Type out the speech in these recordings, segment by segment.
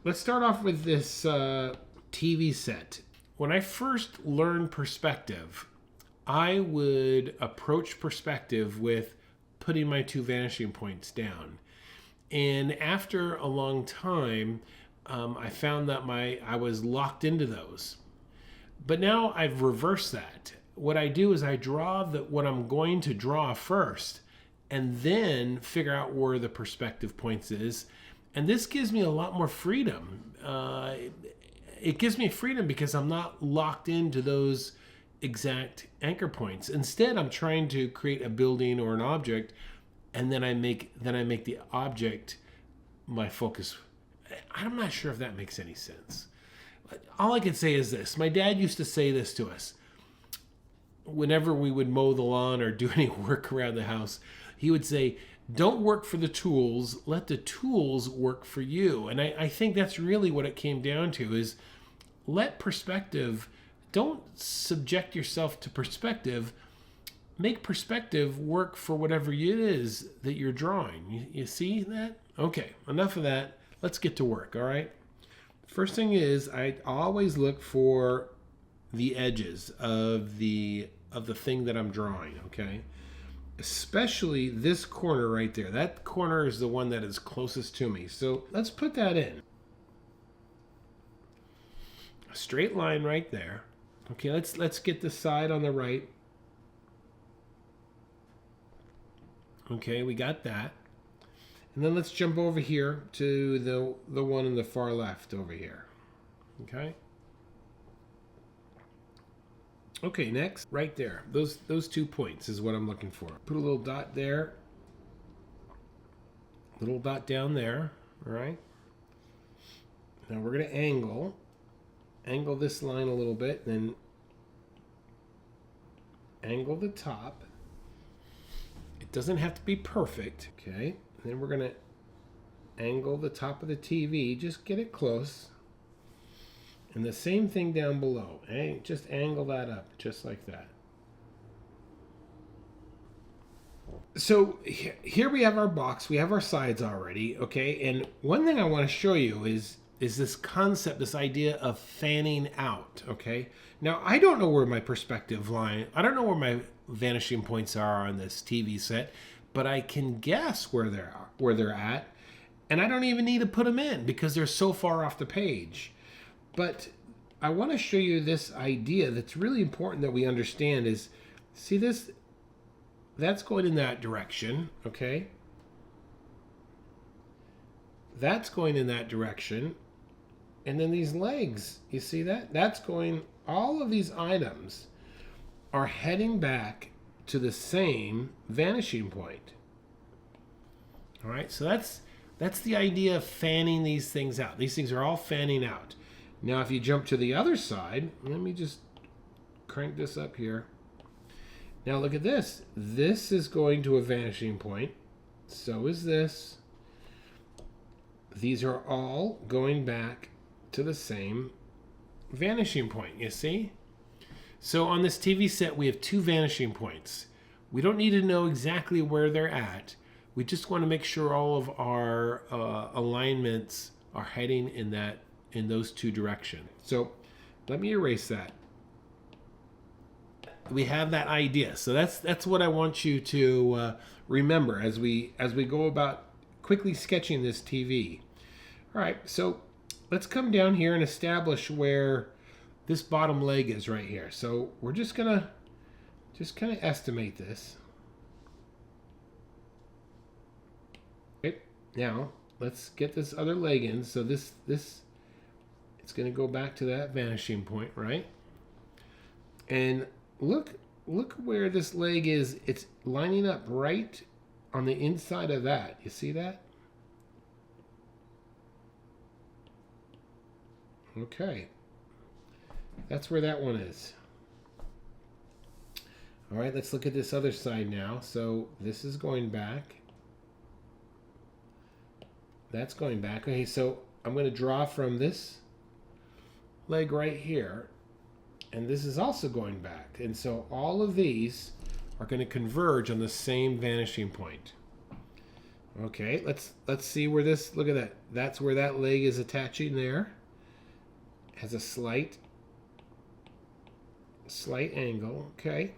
let's start off with this TV set. When I first learned perspective, I would approach perspective with putting my two vanishing points down. And after a long time, I found that I was locked into those. But now I've reversed that. What I do is I draw what I'm going to draw first, and then figure out where the perspective points is. And this gives me a lot more freedom. It gives me freedom because I'm not locked into those exact anchor points. Instead, I'm trying to create a building or an object, and then I make the object my focus. I'm not sure if that makes any sense. All I can say is this. My dad used to say this to us. Whenever we would mow the lawn or do any work around the house, he would say, don't work for the tools, let the tools work for you. And I think that's really what it came down to, is let perspective, don't subject yourself to perspective, make perspective work for whatever it is that you're drawing. You see that? Okay, enough of that. Let's get to work, all right? First thing is, I always look for the edges of the thing that I'm drawing, okay? Especially this corner right there. That corner is the one that is closest to me. So let's put that in. A straight line right there. Okay, let's get the side on the right. Okay, we got that. And then let's jump over here to the one in the far left over here. Okay? Okay, next, right there. Those 2 points is what I'm looking for. Put a little dot there. Little dot down there, all right? Now we're going to angle this line a little bit, then angle the top. It doesn't have to be perfect, okay? And then we're going to angle the top of the TV, just get it close. And the same thing down below. Just angle that up, just like that. So here we have our box. We have our sides already, okay? And one thing I want to show you is this concept, this idea of fanning out, okay? Now, I don't know where my perspective line, I don't know where my vanishing points are on this TV set, but I can guess where they're at, and I don't even need to put them in because they're so far off the page. But I want to show you this idea that's really important that we understand is, see this? That's going in that direction, okay? That's going in that direction. And then these legs, you see that? That's going, all of these items are heading back to the same vanishing point. All right, so that's the idea of fanning these things out. These things are all fanning out. Now, if you jump to the other side, let me just crank this up here. Now, look at this. This is going to a vanishing point. So is this. These are all going back to the same vanishing point, you see? So on this TV set, we have 2 vanishing points. We don't need to know exactly where they're at. We just want to make sure all of our alignments are heading in those 2 directions. So let me erase that. We have that idea. So that's what I want you to remember as we go about quickly sketching this TV. All right, so let's come down here and establish where this bottom leg is right here. So we're just gonna kind of estimate this. Okay, now let's get this other leg in. So this it's gonna go back to that vanishing point, right? And look where this leg is. It's lining up right on the inside of that. You see that? Okay. That's where that one is. All right, let's look at this other side now. So this is going back. That's going back. Okay, so I'm going to draw from this leg right here. And this is also going back. And so all of these are going to converge on the same vanishing point. Okay, let's see where this, look at that. That's where that leg is attaching there. Has a slight angle, okay.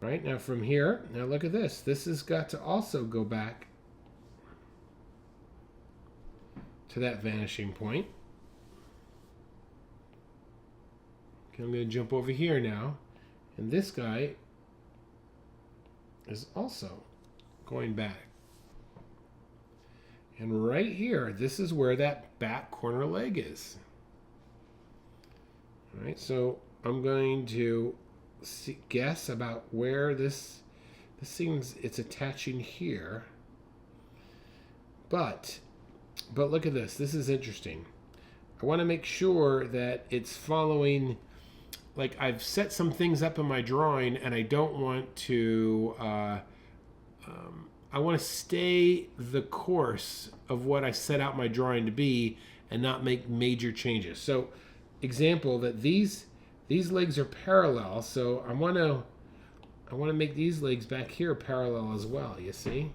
Right, now from here, now look at this. This has got to also go back to that vanishing point. Okay, I'm going to jump over here now. And this guy is also going back. And right here, this is where that back corner leg is. All right, so I'm going to guess about where this seems it's attaching here. But look at this. This is interesting. I want to make sure that it's following, like I've set some things up in my drawing and I don't want to, I want to stay the course of what I set out my drawing to be and not make major changes. So example that these legs are parallel, so I want to make these legs back here parallel as well, you see?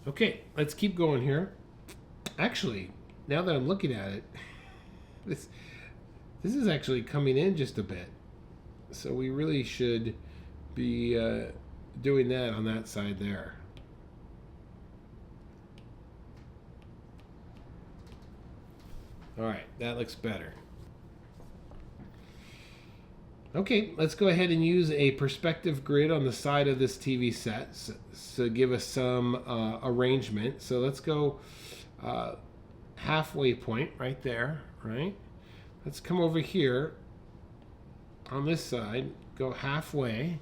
Okay, let's keep going here. Actually, now that I'm looking at it, this is actually coming in just a bit. So we really should be doing that on that side there. All right, that looks better. Okay, let's go ahead and use a perspective grid on the side of this TV set to give us some arrangement. So let's go halfway point right there, right? Let's come over here on this side, go halfway.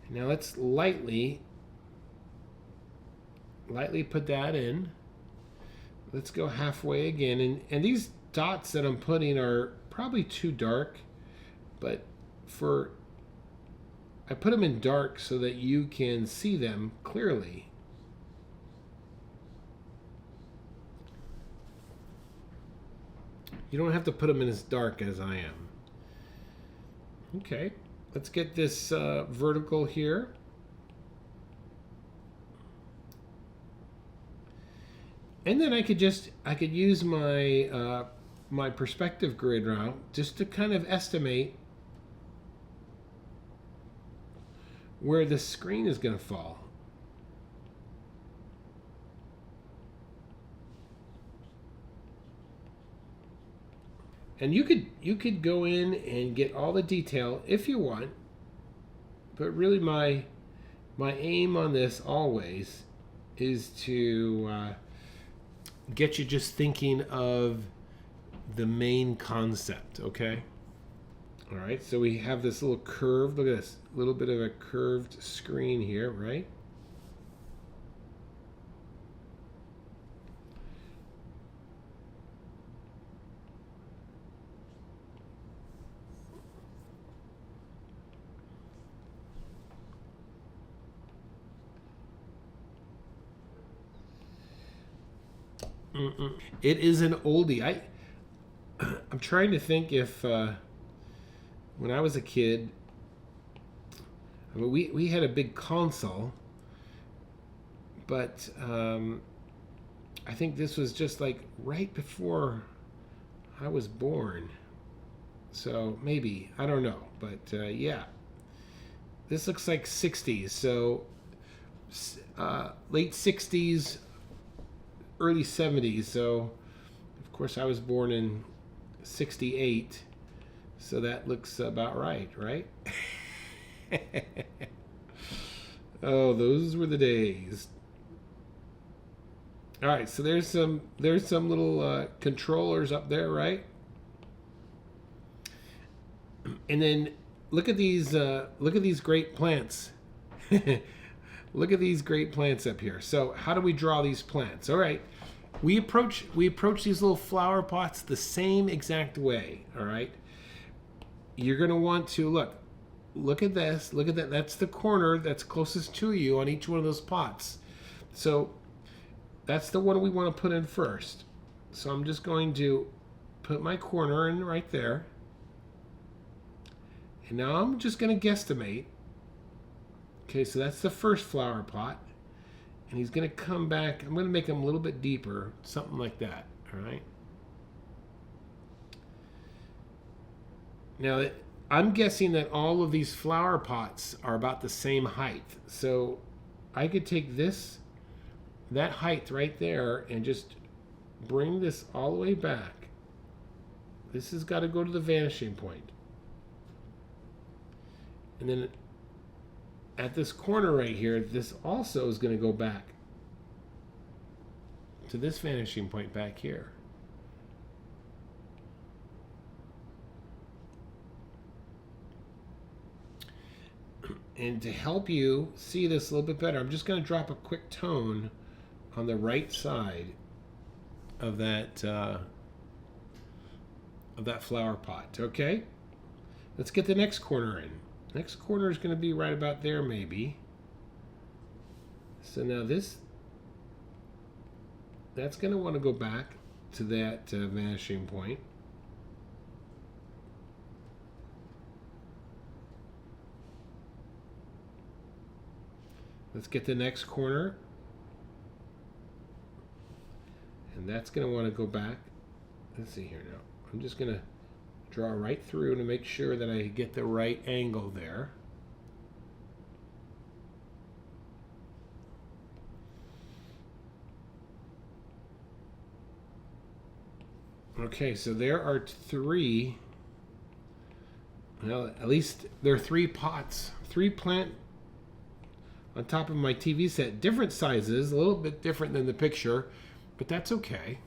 Now let's lightly put that in. Let's go halfway again. And these dots that I'm putting are probably too dark, but I put them in dark so that you can see them clearly. You don't have to put them in as dark as I am. Okay, let's get this vertical here. And then I could use my my perspective grid route just to kind of estimate where the screen is going to fall. And you could go in and get all the detail if you want, but really my aim on this always is to get you just thinking of the main concept, okay? All right, so we have this little curve. Look at this, a little bit of a curved screen here, right? It is an oldie. I'm trying to think if when I was a kid, I mean, we had a big console, but I think this was just like right before I was born. So maybe, I don't know, but yeah. This looks like 60s, so late 60s, early 70s. So of course I was born in 68, so that looks about right? Oh, those were the days. All right, so there's some little controllers up there, right? And then look at these great plants. Look at these great plants up here. So how do we draw these plants? All right, we approach these little flower pots the same exact way. All right, you're gonna want to look at this, look at that. That's the corner that's closest to you on each one of those pots. So that's the one we want to put in first. So I'm just going to put my corner in right there. And now I'm just going to guesstimate Okay, so that's the first flower pot. And he's going to come back. I'm going to make him a little bit deeper, something like that. All right. Now, I'm guessing that all of these flower pots are about the same height. So I could take that height right there, and just bring this all the way back. This has got to go to the vanishing point. And then at this corner right here, this also is going to go back to this vanishing point back here. And to help you see this a little bit better, I'm just going to drop a quick tone on the right side of that flower pot. Okay, let's get the next corner in. Next corner is going to be right about there, maybe. So now that's going to want to go back to that vanishing point. Let's get the next corner. And that's going to want to go back. Let's see here now. I'm just going to draw right through to make sure that I get the right angle there. Okay, so there are three. Well, at least there are 3 pots, 3 plant on top of my TV set, different sizes, a little bit different than the picture, but that's okay.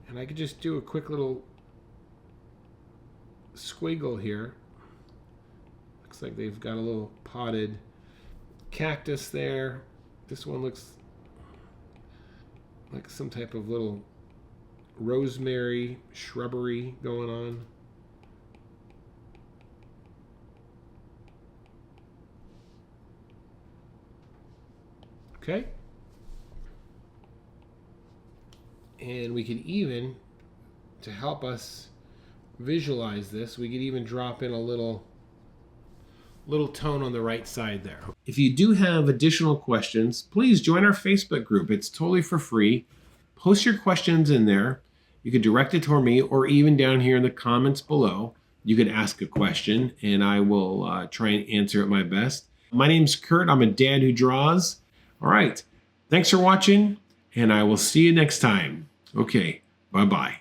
And I could just do a quick little squiggle here. Looks like they've got a little potted cactus there. This one looks like some type of little rosemary shrubbery going on. Okay. And we could even, to help us visualize this, we could even drop in a little tone on the right side there. If you do have additional questions, please join our Facebook group. It's totally for free. Post your questions in there. You could direct it toward me, or even down here in the comments below, you could ask a question and I will try and answer it my best. My name's Kurt. I'm a dad who draws. All right. Thanks for watching, and I will see you next time. Okay. Bye-bye.